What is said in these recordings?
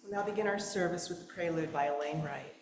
We'll now begin our service with the prelude by Elaine Wright.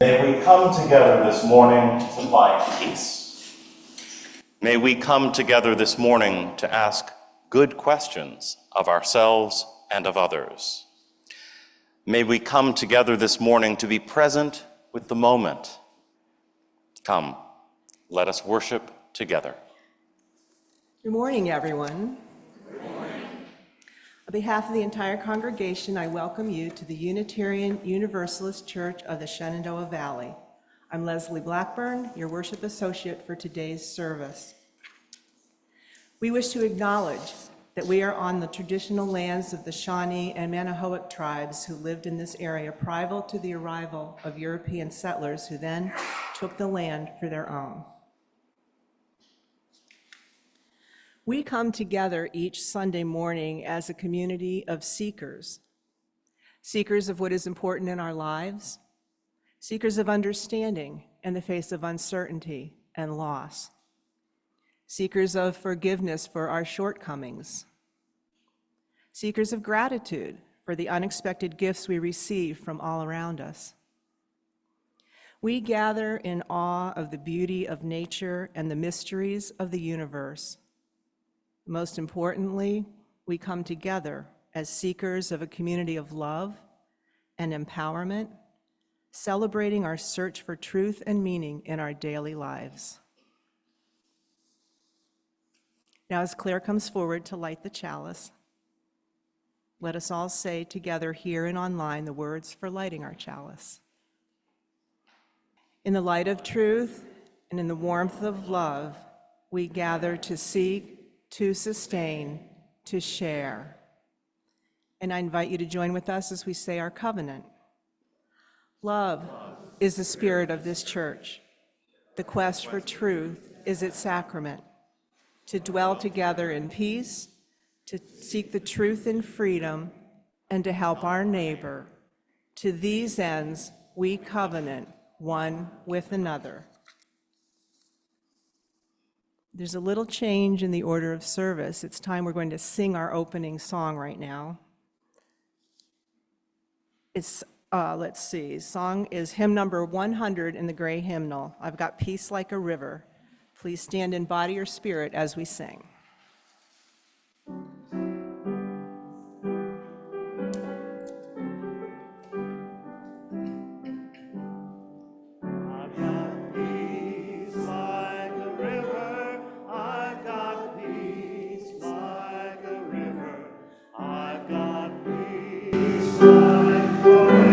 May we come together this morning to find peace. May we come together this morning to ask good questions of ourselves and of others. May we come together this morning to be present with the moment. Come, let us worship together. Good morning, everyone. On behalf of the entire congregation, I welcome you to the Unitarian Universalist Church of the Shenandoah Valley. I'm Leslie Blackburn, your worship associate for today's service. We wish to acknowledge that we are on the traditional lands of the Shawnee and Manahoac tribes who lived in this area prior to the arrival of European settlers who then took the land for their own. We come together each Sunday morning as a community of seekers, seekers of what is important in our lives, seekers of understanding in the face of uncertainty and loss, seekers of forgiveness for our shortcomings, seekers of gratitude for the unexpected gifts we receive from all around us. We gather in awe of the beauty of nature and the mysteries of the universe. Most importantly, we come together as seekers of a community of love and empowerment, celebrating our search for truth and meaning in our daily lives. Now, as Claire comes forward to light the chalice, let us all say together here and online the words for lighting our chalice. In the light of truth and in the warmth of love, we gather to seek, to sustain, to share. And I invite you to join with us as we say our covenant. Love is the spirit of this church. The quest for truth is its sacrament. To dwell together in peace, to seek the truth in freedom, and to help our neighbor. To these ends, we covenant one with another. There's a little change in the order of service. It's time we're going to sing our opening song right now. It's, song is hymn number 100 in the gray hymnal. I've got Peace Like a River. Please stand in body or spirit as we sing. Joy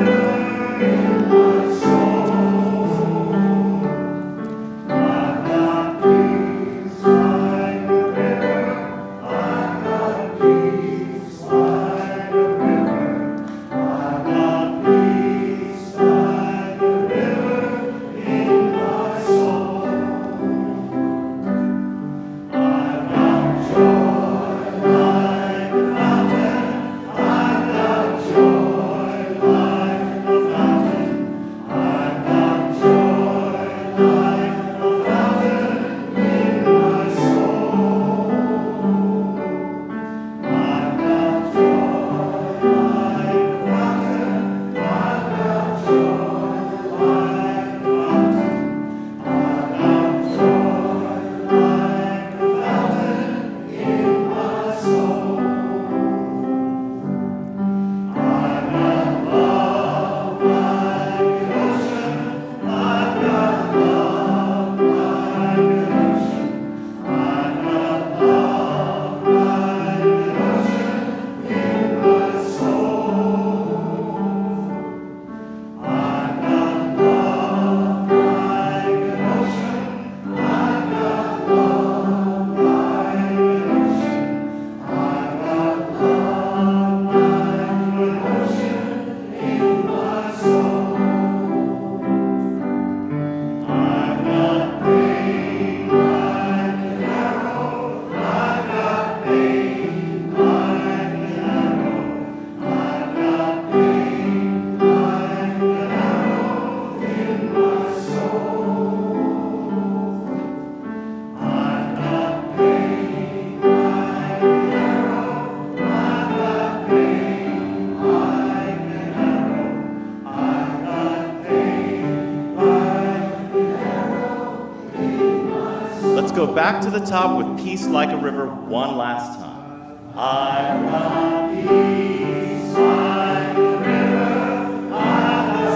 Let's go back to the top with Peace Like a River one last time. I got peace like a river.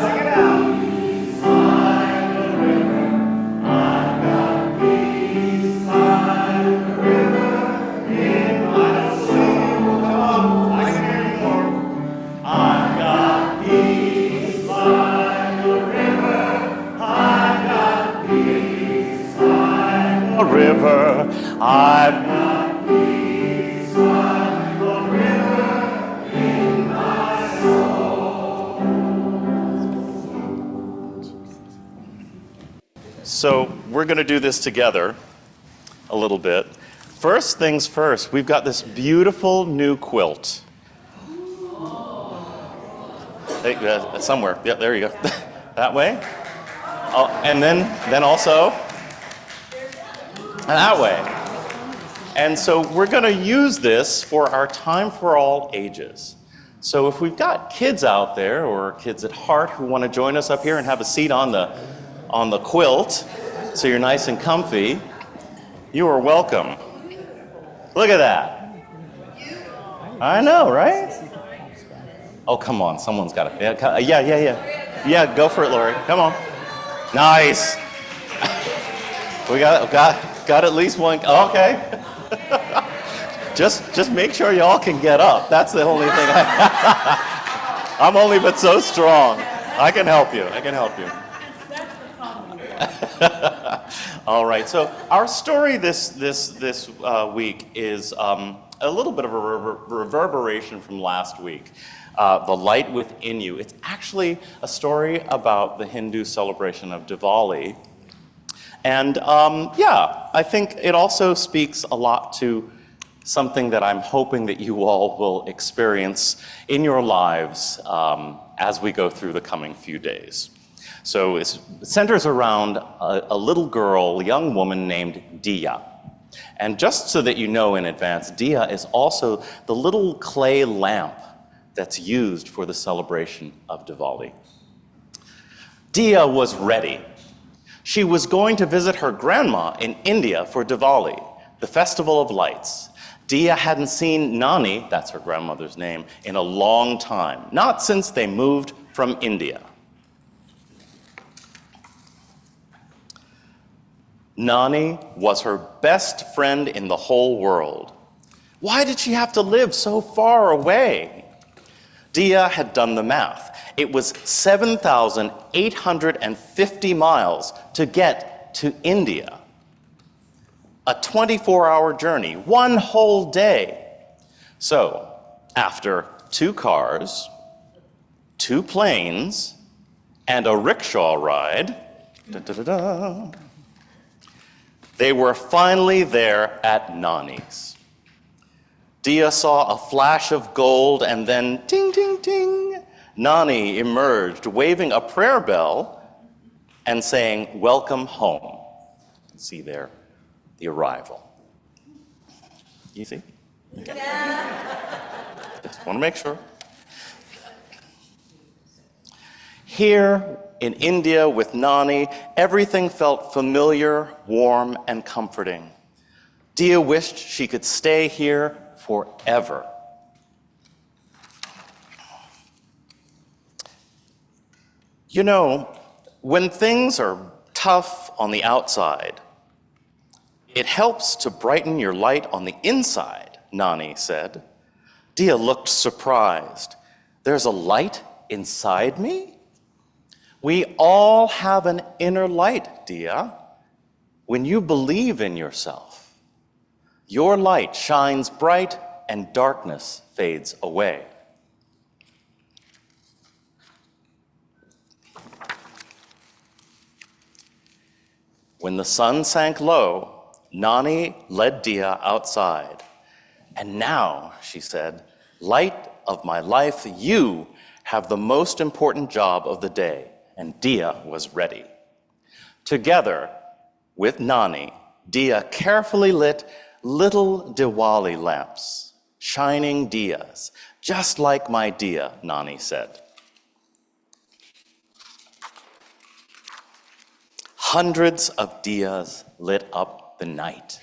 Sing it out. Peace like a river. I got peace like a river. In I don't see you. Come on, I can hear you more. I've got peace like a river. I've got peace like a river. I've got peace like a river in my soul. So we're going to do this together a little bit. First things first, we've got this beautiful new quilt. Hey, somewhere. Yeah, there you go. That way. Oh, and then also that way. And so we're going to use this for our Time for All Ages. So if we've got kids out there or kids at heart who want to join us up here and have a seat on the quilt so you're nice and comfy, you are welcome. Look at that. I know, right? Oh, come on, someone's got it. Yeah. Yeah, go for it, Lori. Come on. Nice. We got at least one. Okay. Just make sure y'all can get up. That's the only thing. I'm only but so strong. I can help you. All right. So our story this week is a little bit of a reverberation from last week. The Light Within You. It's actually a story about the Hindu celebration of Diwali. And I think it also speaks a lot to something that I'm hoping that you all will experience in your lives as we go through the coming few days. So it centers around a little girl, a young woman named Diya. And just so that you know in advance, Diya is also the little clay lamp that's used for the celebration of Diwali. Diya was ready. She was going to visit her grandma in India for Diwali, the Festival of Lights. Diya hadn't seen Nani, that's her grandmother's name, in a long time, not since they moved from India. Nani was her best friend in the whole world. Why did she have to live so far away? Diya had done the math. It was 7,850 miles to get to India. A 24-hour journey, one whole day. So, after 2 cars, 2 planes, and a rickshaw ride, they were finally there at Nani's. Diya saw a flash of gold and then ting, ting, ting. Nani emerged, waving a prayer bell and saying, "Welcome home." See there, the arrival. You see? Okay. Just want to make sure. Here in India with Nani, everything felt familiar, warm, and comforting. Diya wished she could stay here forever. You know, when things are tough on the outside, it helps to brighten your light on the inside, Nani said. Diya looked surprised. There's a light inside me? We all have an inner light, Diya. When you believe in yourself, your light shines bright and darkness fades away. When the sun sank low, Nani led Diya outside. "And now," she said, "light of my life, you have the most important job of the day." And Diya was ready. Together with Nani, Diya carefully lit little Diwali lamps, shining diyas, just like my Diya, Nani said. Hundreds of diyas lit up the night.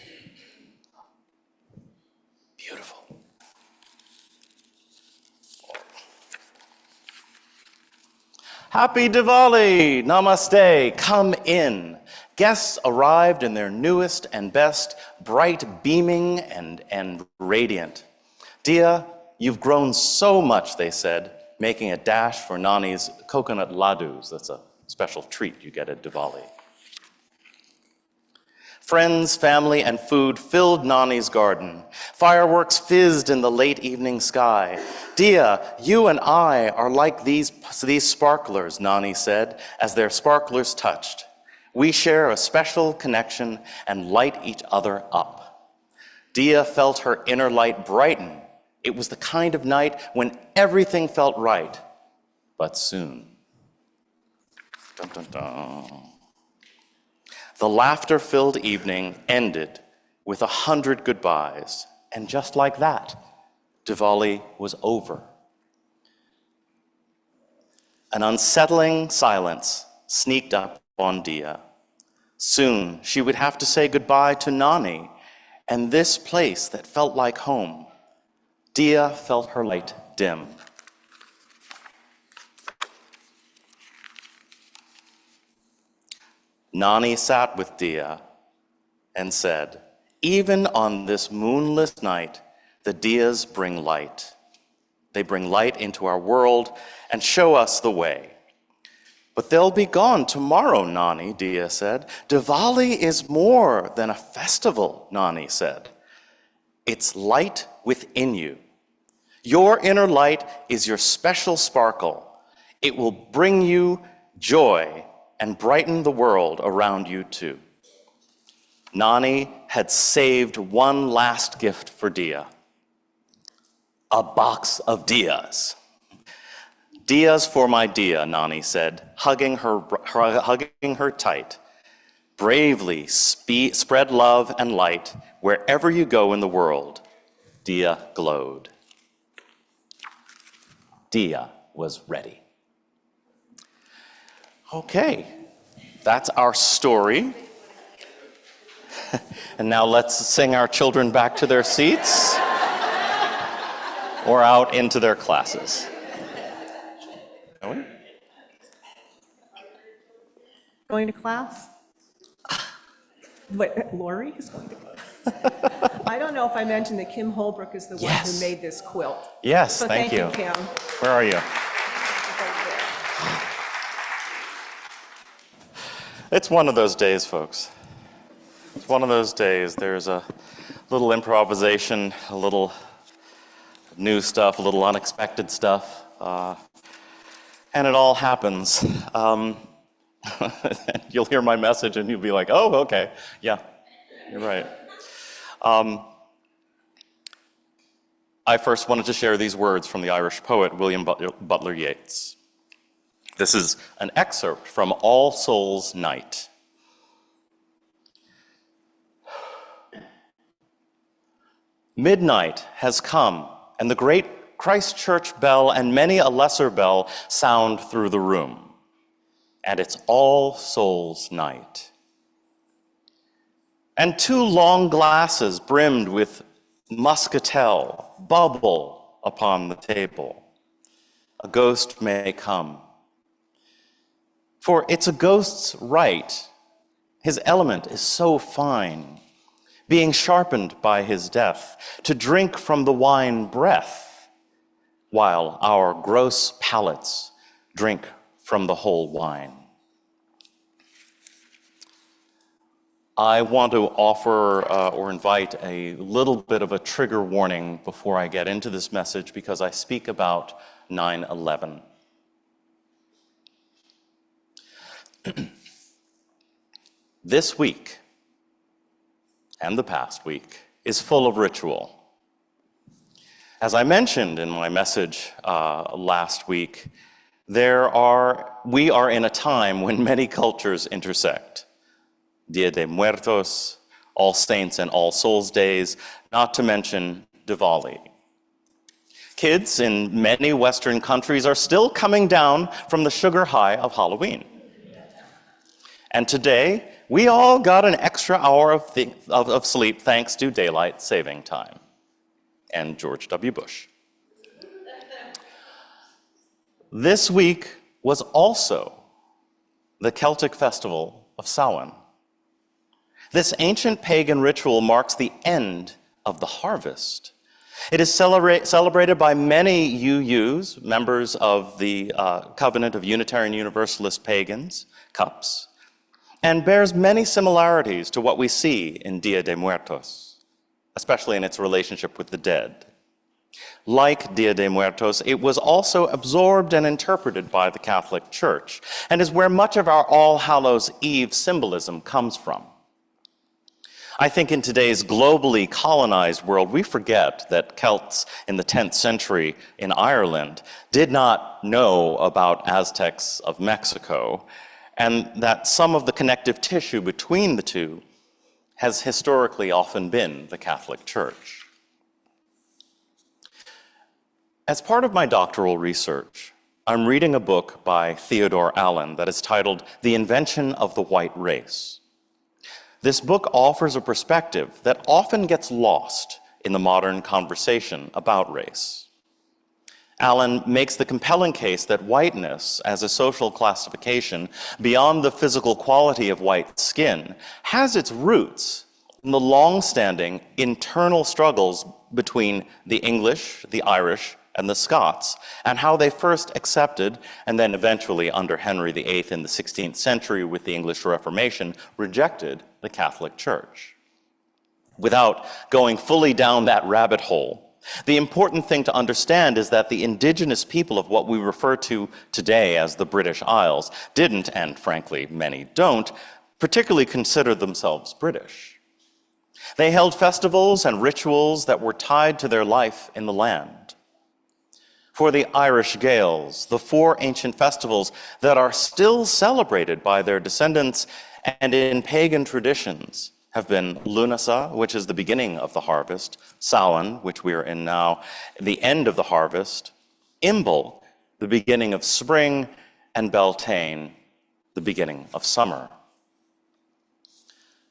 Beautiful. Happy Diwali! Namaste! Come in. Guests arrived in their newest and best, bright, beaming, and radiant. Dia, you've grown so much, they said, making a dash for Nani's coconut ladus. That's a special treat you get at Diwali. Friends, family, and food filled Nani's garden. Fireworks fizzed in the late evening sky. Dia, you and I are like these sparklers, Nani said, as their sparklers touched. We share a special connection and light each other up. Dia felt her inner light brighten. It was the kind of night when everything felt right, but soon. Dun, dun, dun. The laughter-filled evening ended with 100 goodbyes, and just like that, Diwali was over. An unsettling silence sneaked up on Dia. Soon she would have to say goodbye to Nani and this place that felt like home. Dia felt her light dim. Nani sat with Dia and said, even on this moonless night, the Diyas bring light. They bring light into our world and show us the way. But they'll be gone tomorrow, Nani, Dia said. Diwali is more than a festival, Nani said. It's light within you. Your inner light is your special sparkle. It will bring you joy and brighten the world around you too. Nani had saved one last gift for Dia. A box of Diyas. Diyas for my Dia, Nani said, hugging her tight. Bravely spread love and light wherever you go in the world. Dia glowed. Dia was ready. Okay, that's our story. And now let's sing our children back to their seats or out into their classes. Going to class? Wait, Lori is going to class? I don't know if I mentioned that Kim Holbrook is the one who made this quilt. Yes, So thank you. Kim. Where are you? It's one of those days, folks. It's one of those days. There's a little improvisation, a little new stuff, a little unexpected stuff, and it all happens. You'll hear my message and you'll be like, oh, okay, yeah, you're right. I first wanted to share these words from the Irish poet William Butler Yeats. This is an excerpt from All Souls' Night. Midnight has come, and the great Christchurch bell and many a lesser bell sound through the room. And it's All Souls' Night. And 2 long glasses brimmed with muscatel bubble upon the table. A ghost may come. For it's a ghost's right. His element is so fine, being sharpened by his death, to drink from the wine breath, while our gross palates drink from the whole wine. I want to offer or invite a little bit of a trigger warning before I get into this message, because I speak about 9/11. This week, and the past week, is full of ritual. As I mentioned in my message last week, we are in a time when many cultures intersect. Dia de Muertos, All Saints and All Souls Days, not to mention Diwali. Kids in many Western countries are still coming down from the sugar high of Halloween. And today, We all got an extra hour of sleep thanks to daylight saving time and George W. Bush. This week was also the Celtic festival of Samhain. This ancient pagan ritual marks the end of the harvest. It is celebrated by many UUs, members of the Covenant of Unitarian Universalist Pagans, CUPs, and bears many similarities to what we see in Dia de Muertos, especially in its relationship with the dead. Like Dia de Muertos, it was also absorbed and interpreted by the Catholic Church, and is where much of our All Hallows Eve symbolism comes from. I think in today's globally colonized world, we forget that Celts in the 10th century in Ireland did not know about Aztecs of Mexico, and that some of the connective tissue between the two has historically often been the Catholic Church. As part of my doctoral research, I'm reading a book by Theodore Allen that is titled The Invention of the White Race. This book offers a perspective that often gets lost in the modern conversation about race. Allen makes the compelling case that whiteness as a social classification beyond the physical quality of white skin has its roots in the long-standing internal struggles between the English, the Irish, and the Scots, and how they first accepted, and then eventually under Henry VIII in the 16th century with the English Reformation, rejected the Catholic Church. Without going fully down that rabbit hole, the important thing to understand is that the indigenous people of what we refer to today as the British Isles didn't, and frankly many don't, particularly consider themselves British. They held festivals and rituals that were tied to their life in the land. For the Irish Gaels, the 4 ancient festivals that are still celebrated by their descendants and in pagan traditions have been Lunasa, which is the beginning of the harvest, Samhain, which we are in now, the end of the harvest, Imbolc, the beginning of spring, and Beltane, the beginning of summer.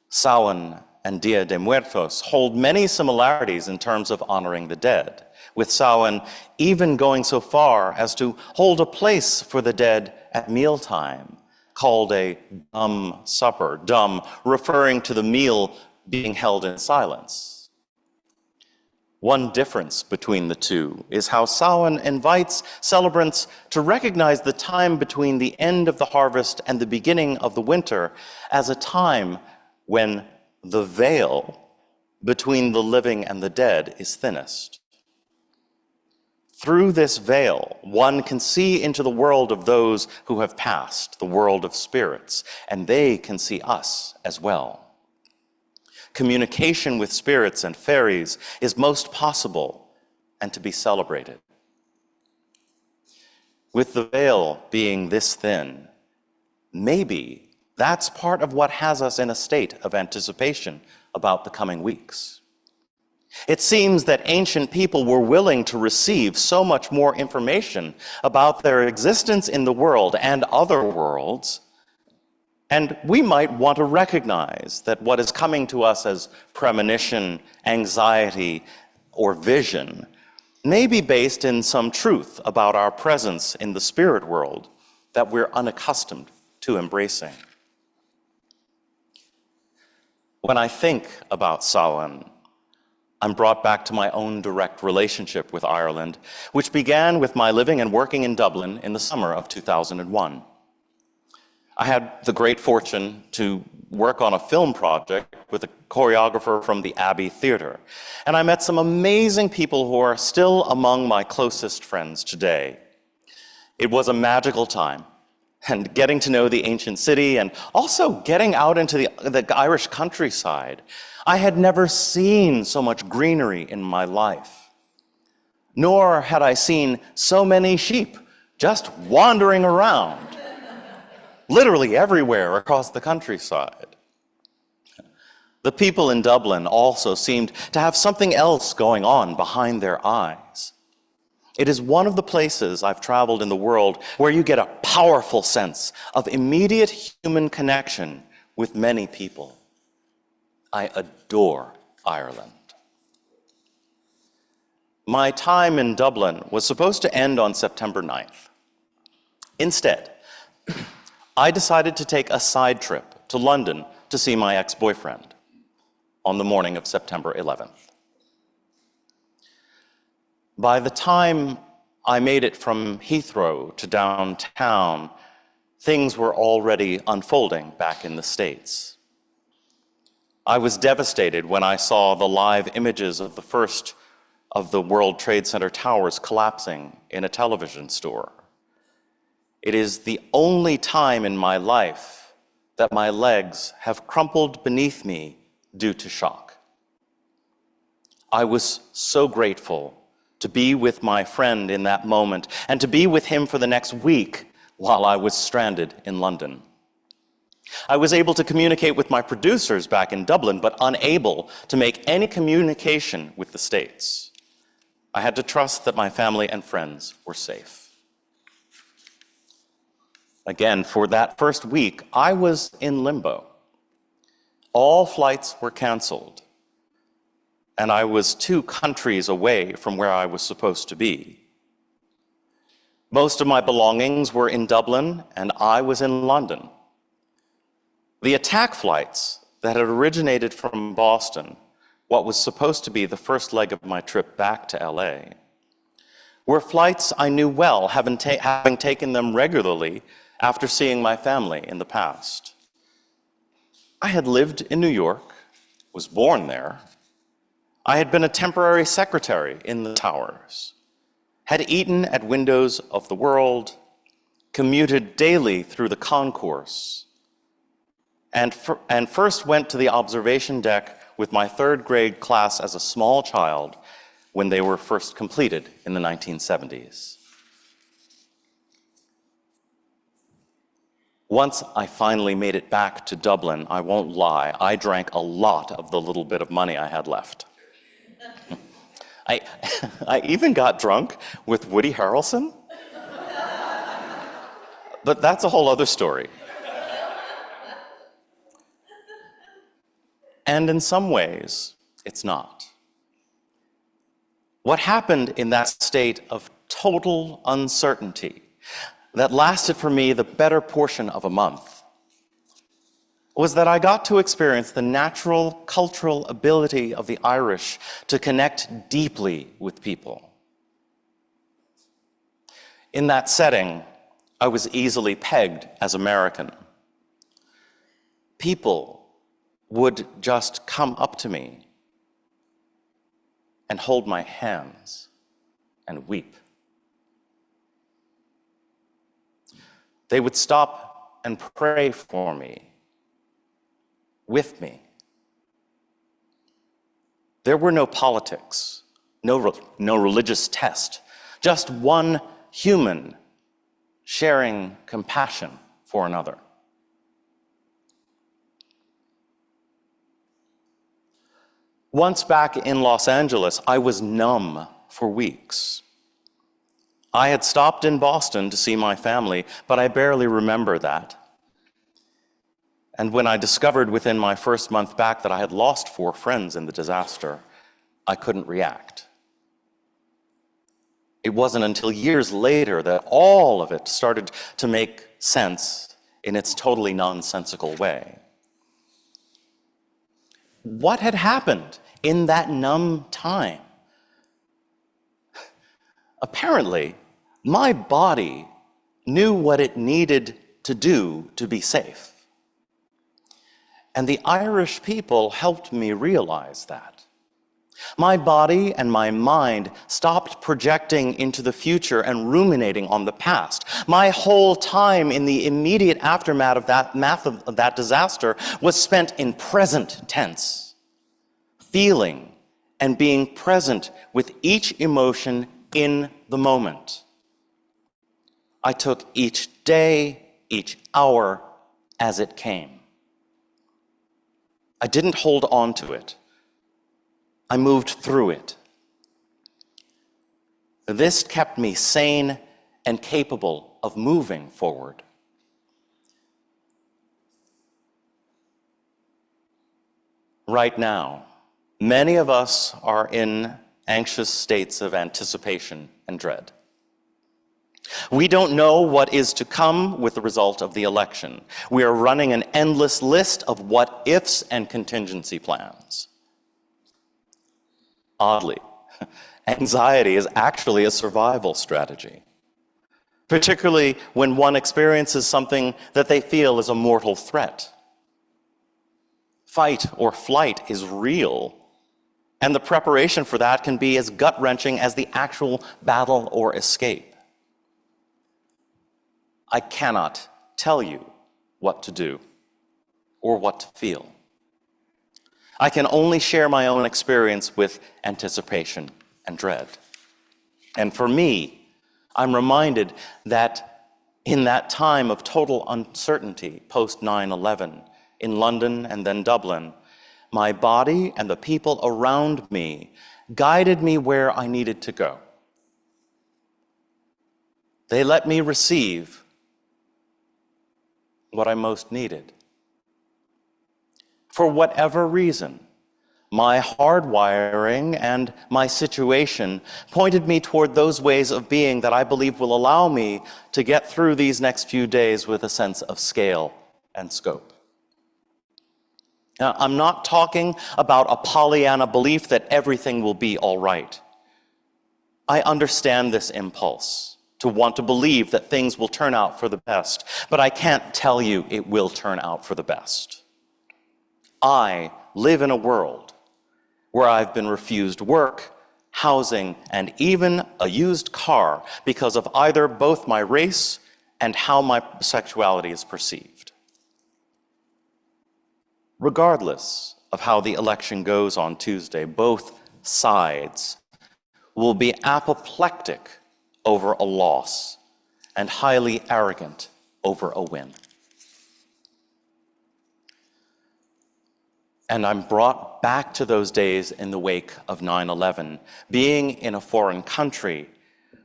Samhain and Dia de Muertos hold many similarities in terms of honoring the dead, with Samhain even going so far as to hold a place for the dead at mealtime, called a dumb supper, dumb referring to the meal being held in silence. One difference between the two is how Samhain invites celebrants to recognize the time between the end of the harvest and the beginning of the winter as a time when the veil between the living and the dead is thinnest. Through this veil, one can see into the world of those who have passed, the world of spirits, and they can see us as well. Communication with spirits and fairies is most possible and to be celebrated. With the veil being this thin, maybe that's part of what has us in a state of anticipation about the coming weeks. It seems that ancient people were willing to receive so much more information about their existence in the world and other worlds, and we might want to recognize that what is coming to us as premonition, anxiety, or vision may be based in some truth about our presence in the spirit world that we're unaccustomed to embracing. When I think about Samhain, I'm brought back to my own direct relationship with Ireland, which began with my living and working in Dublin in the summer of 2001. I had the great fortune to work on a film project with a choreographer from the Abbey Theatre, and I met some amazing people who are still among my closest friends today. It was a magical time, and getting to know the ancient city and also getting out into the Irish countryside. I had never seen so much greenery in my life, nor had I seen so many sheep just wandering around, literally everywhere across the countryside. The people in Dublin also seemed to have something else going on behind their eyes. It is one of the places I've traveled in the world where you get a powerful sense of immediate human connection with many people. I adore Ireland. My time in Dublin was supposed to end on September 9th. Instead, I decided to take a side trip to London to see my ex-boyfriend on the morning of September 11th. By the time I made it from Heathrow to downtown, things were already unfolding back in the States. I was devastated when I saw the live images of the first of the World Trade Center towers collapsing in a television store. It is the only time in my life that my legs have crumpled beneath me due to shock. I was so grateful to be with my friend in that moment and to be with him for the next week while I was stranded in London. I was able to communicate with my producers back in Dublin, but unable to make any communication with the States. I had to trust that my family and friends were safe. Again, for that first week, I was in limbo. All flights were canceled, and I was 2 countries away from where I was supposed to be. Most of my belongings were in Dublin, and I was in London. The attack flights that had originated from Boston, what was supposed to be the first leg of my trip back to LA, were flights I knew well, having taken them regularly after seeing my family in the past. I had lived in New York, was born there. I had been a temporary secretary in the towers, had eaten at Windows of the World, commuted daily through the concourse, and first went to the observation deck with my 3rd grade class as a small child when they were first completed in the 1970s. Once I finally made it back to Dublin, I won't lie, I drank a lot of the little bit of money I had left. I even got drunk with Woody Harrelson. But that's a whole other story. And in some ways, it's not. What happened in that state of total uncertainty that lasted for me the better portion of a month was that I got to experience the natural cultural ability of the Irish to connect deeply with people. In that setting, I was easily pegged as American. People would just come up to me and hold my hands and weep. They would stop and pray for me, with me. There were no politics, no religious test, just one human sharing compassion for another. Once back in Los Angeles, I was numb for weeks. I had stopped in Boston to see my family, but I barely remember that. And when I discovered within my first month back that I had lost 4 friends in the disaster, I couldn't react. It wasn't until years later that all of it started to make sense in its totally nonsensical way. What had happened in that numb time? Apparently, my body knew what it needed to do to be safe. And the Irish people helped me realize that. My body and my mind stopped projecting into the future and ruminating on the past. My whole time in the immediate aftermath of that disaster was spent in present tense, feeling and being present with each emotion in the moment. I took each day, each hour as it came. I didn't hold on to it. I moved through it. This kept me sane and capable of moving forward. right now, many of us are in anxious states of anticipation and dread. We don't know what is to come with the result of the election. We are running an endless list of what-ifs and contingency plans. Oddly, anxiety is actually a survival strategy, particularly when one experiences something that they feel is a mortal threat. Fight or flight is real, and the preparation for that can be as gut-wrenching as the actual battle or escape. I cannot tell you what to do or what to feel. I can only share my own experience with anticipation and dread. And for me, I'm reminded that in that time of total uncertainty post 9/11 in London and then Dublin, my body and the people around me guided me where I needed to go. They let me receive what I most needed. For whatever reason, my hardwiring and my situation pointed me toward those ways of being that I believe will allow me to get through these next few days with a sense of scale and scope. Now, I'm not talking about a Pollyanna belief that everything will be all right. I understand this impulse to want to believe that things will turn out for the best, but I can't tell you it will turn out for the best. I live in a world where I've been refused work, housing, and even a used car because of either both my race and how my sexuality is perceived. Regardless of how the election goes on Tuesday, both sides will be apoplectic over a loss and highly arrogant over a win. And I'm brought back to those days in the wake of 9/11, being in a foreign country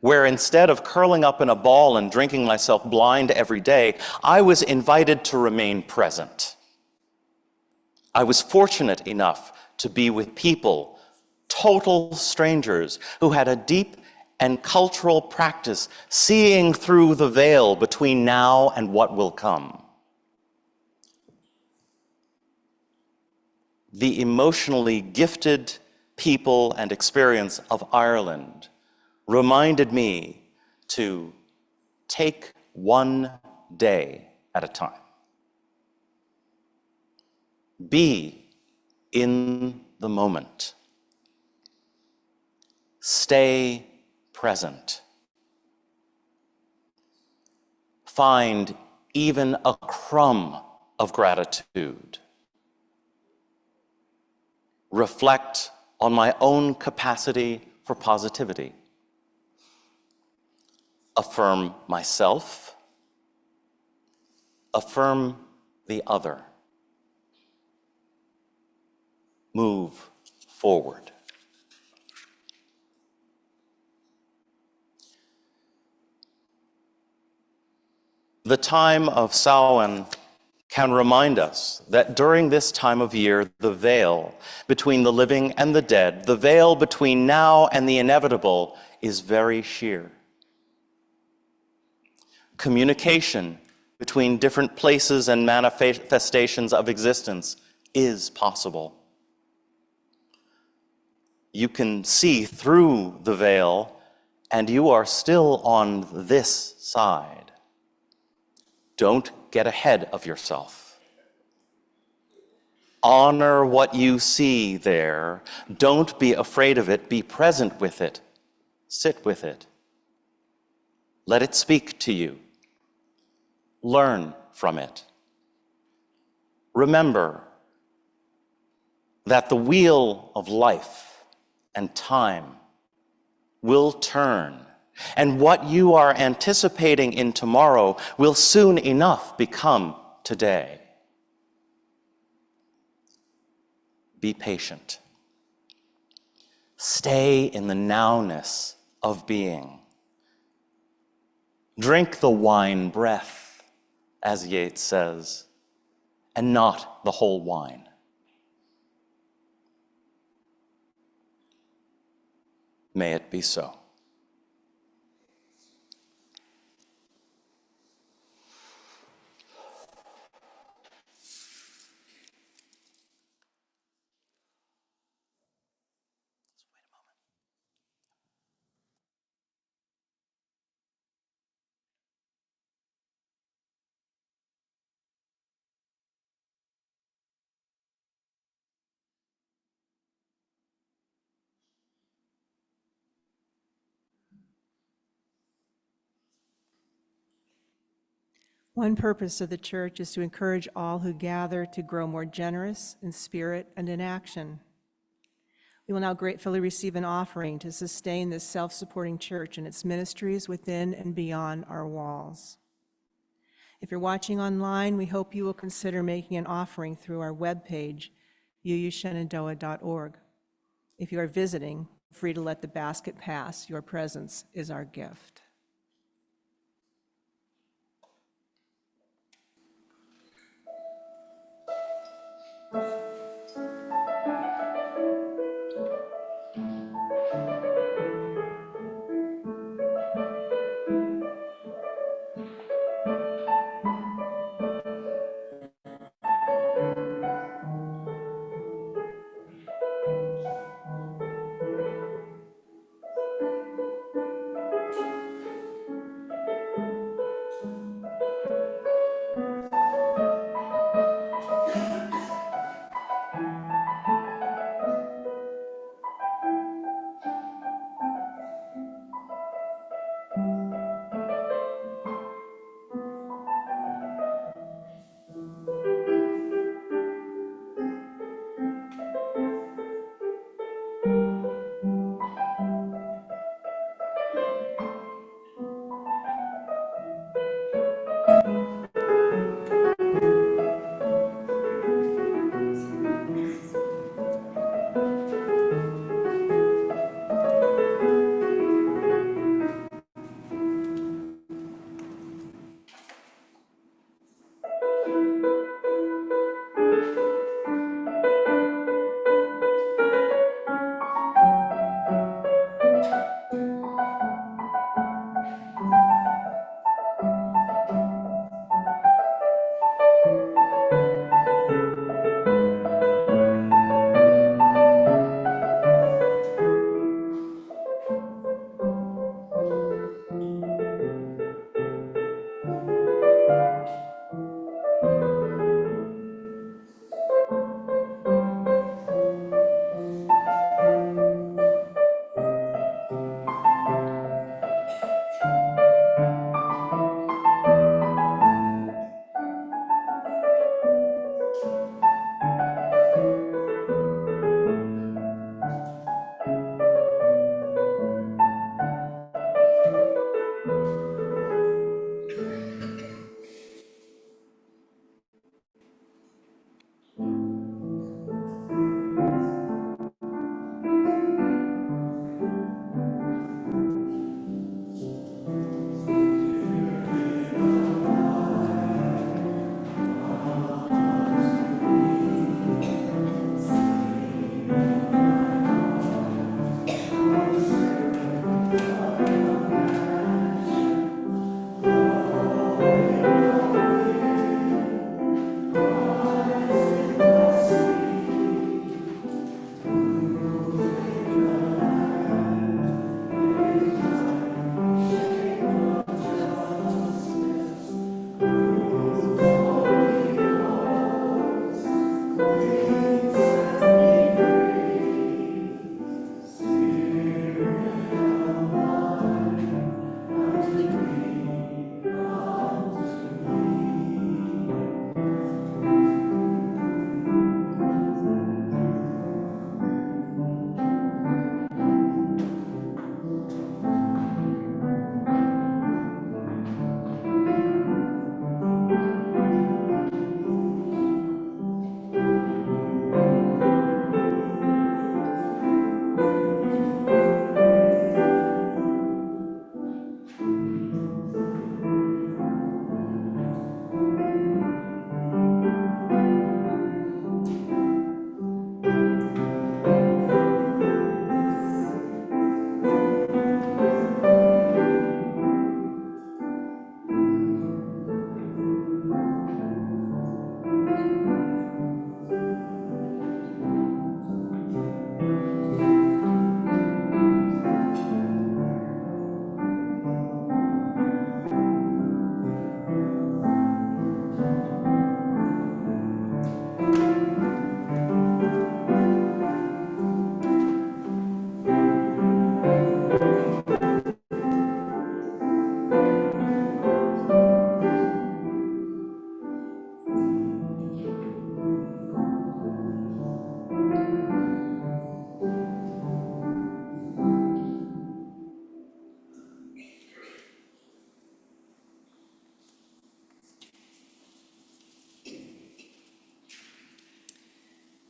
where instead of curling up in a ball and drinking myself blind every day, I was invited to remain present. I was fortunate enough to be with people, total strangers, who had a deep and cultural practice seeing through the veil between now and what will come. The emotionally gifted people and experience of Ireland reminded me to take one day at a time. Be in the moment. Stay present. Find even a crumb of gratitude. Reflect on my own capacity for positivity. Affirm myself. Affirm the other. Move forward. The time of Samhain can remind us that during this time of year, the veil between the living and the dead, the veil between now and the inevitable, is very sheer. Communication between different places and manifestations of existence is possible. You can see through the veil, and you are still on this side. Don't get ahead of yourself. Honor what you see there. Don't be afraid of it. Be present with it. Sit with it. Let it speak to you. Learn from it. Remember that the wheel of life and time will turn, and what you are anticipating in tomorrow will soon enough become today. Be patient. Stay in the nowness of being. Drink the wine breath, as Yeats says, and not the whole wine. May it be so. One purpose of the church is to encourage all who gather to grow more generous in spirit and in action. We will now gratefully receive an offering to sustain this self-supporting church and its ministries within and beyond our walls. If you're watching online, we hope you will consider making an offering through our webpage, Shenandoah.org. If you are visiting, feel free to let the basket pass. Your presence is our gift.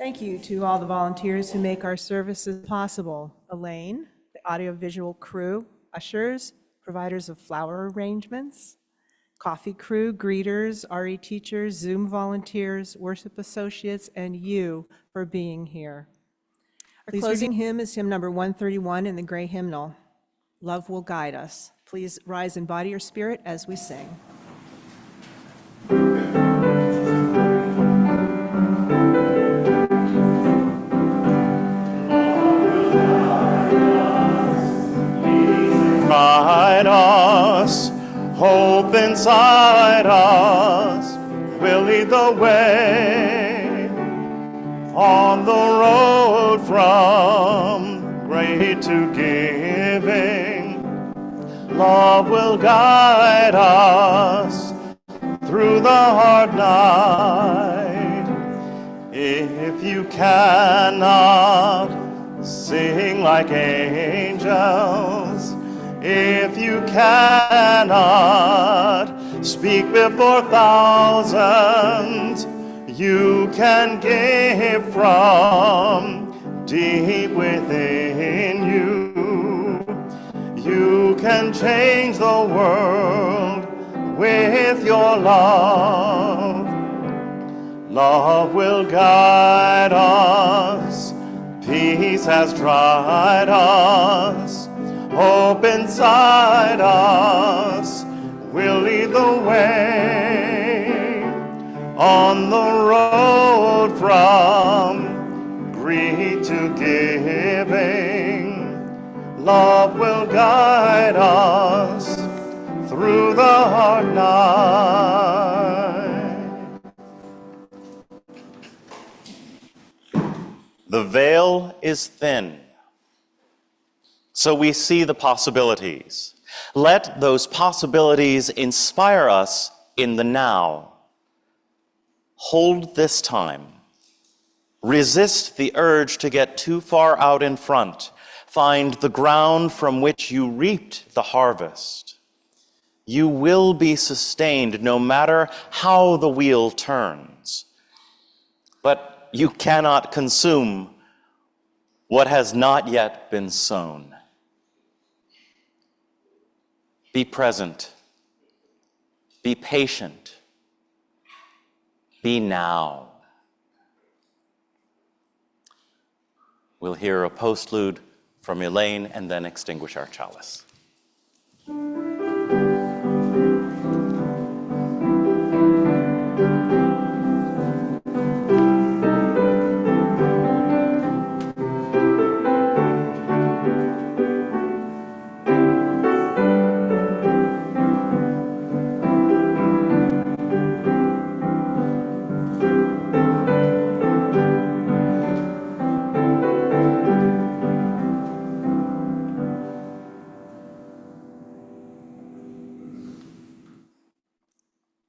Thank you to all the volunteers who make our services possible. Elaine, the audiovisual crew, ushers, providers of flower arrangements, coffee crew, greeters, RE teachers, Zoom volunteers, worship associates, and you for being here. Our closing hymn is hymn number 131 in the gray hymnal, Love Will Guide Us. Please rise in body or spirit as we sing. Guide us, hope inside us, will lead the way on the road from great to giving. Love will guide us through the hard night. If you cannot sing like angels, if you cannot speak before thousands, you can give from deep within you. You can change the world with your love. Love will guide us. Peace has dried us. Hope inside us will lead the way on the road from greed to giving. Love will guide us through the hard night. The veil is thin, so we see the possibilities. Let those possibilities inspire us in the now. Hold this time. Resist the urge to get too far out in front. Find the ground from which you reaped the harvest. You will be sustained no matter how the wheel turns. But you cannot consume what has not yet been sown. Be present. Be patient. Be now. We'll hear a postlude from Elaine and then extinguish our chalice.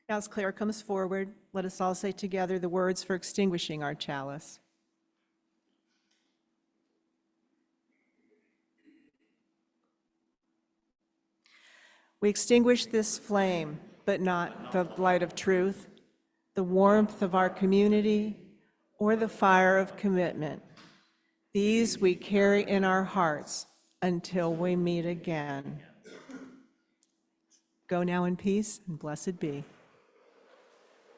As Claire comes forward, let us all say together the words for extinguishing our chalice. We extinguish this flame, but not the light of truth, the warmth of our community, or the fire of commitment. These we carry in our hearts until we meet again. Go now in peace, and blessed be.